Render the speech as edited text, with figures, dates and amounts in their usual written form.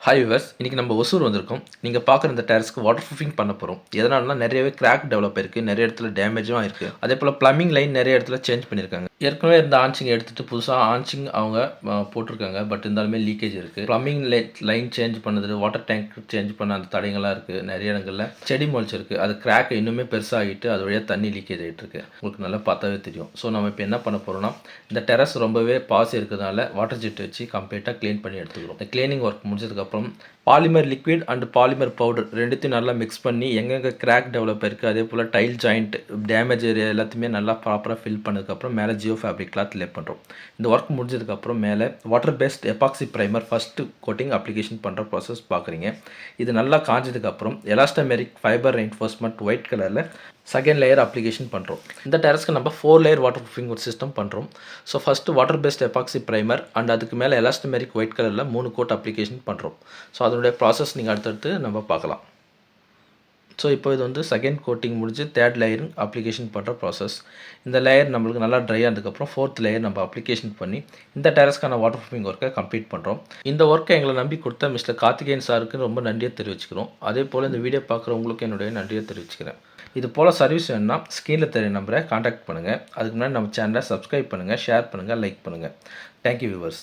Hi viewers, இன்றைக்கி நம்ம ஒசூர் வந்திருக்கோம். நீங்கள் பார்க்குற இந்த டயர்ஸ்க்கு வாட்டர் ப்ரூஃபிங் பண்ண போகிறோம். எதனாலனா நிறையவே கிராக் டெவலப் ஆயிருக்கு, நிறைய இடத்துல டேமேஜும் ஆயிருக்கு. அதே போல் ப்ளம்பிங் லைன் நிறைய இடத்துல சேஞ்ச் பண்ணியிருக்காங்க. ஏற்கனவே இருந்த ஆன்ச்சிங் எடுத்துகிட்டு புதுசாக ஆன்ச்சிங் அவங்க போட்டிருக்காங்க. பட் இருந்தாலுமே லீக்கேஜ் இருக்குது. ப்ளம்பிங் லைன் சேஞ்ச் பண்ணது, வாட்டர் டேங்க் சேஞ்ச் பண்ண அந்த தடைகள்லாம் இருக்குது. நிறைய இடங்களில் செடி முளைச்சிருக்கு. அது கிராக் இன்னுமே பெருசாகிட்டு அது வழியாக தண்ணி லீக்கேஜ் ஆகிட்டு இருக்கு. உங்களுக்கு நல்லா பார்த்தாவே தெரியும். ஸோ நம்ம இப்போ என்ன பண்ண போகிறோம்னா, இந்த டெரஸ் ரொம்பவே பாசி இருக்கிறதுனால வாட்டர் ஜெட் வச்சு கம்ப்ளீட்டாக க்ளீன் பண்ணி எடுத்துக்கிறோம். இந்த க்ளீனிங் ஒர்க் முடிஞ்சதுக்கப்புறம் polymer liquid and polymer powder ரெண்டுத்தையும் நல்லா மிக்ஸ் பண்ணி எங்கெங்கே கிராக் டெவலப் இருக்குது, அதே போல் டைல் ஜாயிண்ட் டேமேஜ் ஏரியா எல்லாத்தையுமே நல்லா ப்ராப்பராக ஃபில் பண்ணதுக்கப்புறம் மேலே ஜியோ ஃபேப்ரிக் கிளாத் லே பண்ணுறோம். இந்த ஒர்க் முடிஞ்சதுக்கப்புறம் மேலே water paste epoxy primer first coating application பண்ணுற ப்ராசஸ் பார்க்குறீங்க. இது நல்லா காஞ்சதுக்கப்புறம் எலாஸ்டமெரிக் ஃபைபர் ரெயின்ஃபோர்ஸ்மெண்ட் ஒயிட் கலரில் செகண்ட் லேயர் அப்ளிகேஷன் பண்ணுறோம். இந்த டெரஸ்க்கு நம்ம 4 லேயர் வாட்டர் ப்ரூஃபிங் ஒரு சிஸ்டம் பண்ணுறோம். So first water paste epoxy primer and அதுக்கு மேலே எலாஸ்டமெரிக் ஒயிட் கலரில் 3 கோட் அப்ளிகேஷன் பண்ணுறோம். ஸோ அதனுடைய ப்ராசஸ் நீங்கள் அடுத்தடுத்து நம்ம பார்க்கலாம். ஸோ இப்போ இது வந்து செகண்ட் கோட்டிங் முடிஞ்சு தேர்ட் லேயர் அப்ளிகேஷன் பண்ணுற ப்ராசஸ். இந்த லேயர் நம்மளுக்கு நல்லா ட்ரை ஆனதுக்கப்புறம் ஃபோர்த் லேயர் நம்ம அப்ளிகேஷன் பண்ணி இந்த டெரஸ்க்கான வாட்டர் ப்ரூஃபிங் ஒர்க்கை கம்ப்ளீட் பண்ணுறோம். இந்த ஒர்க்கை எங்களை நம்பி கொடுத்த மிஸ்டர் கார்த்திகேயன் சாருக்கு ரொம்ப நன்றியை தெரிவிச்சுக்கிறோம். அதே போல் இந்த வீடியோ பார்க்குறவங்களுக்கு என்னுடைய நன்றியை தெரிவிச்சுக்கிறேன். இது போல் சர்வீஸ் வேணும்னா ஸ்க்ரீனில் தெரிய நம்பரை காண்டாக்ட் பண்ணுங்கள். அதுக்கு முன்னாடி நம்ம சேனலை சப்ஸ்கிரைப் பண்ணுங்கள், ஷேர் பண்ணுங்கள், லைக் பண்ணுங்கள். Thank you viewers.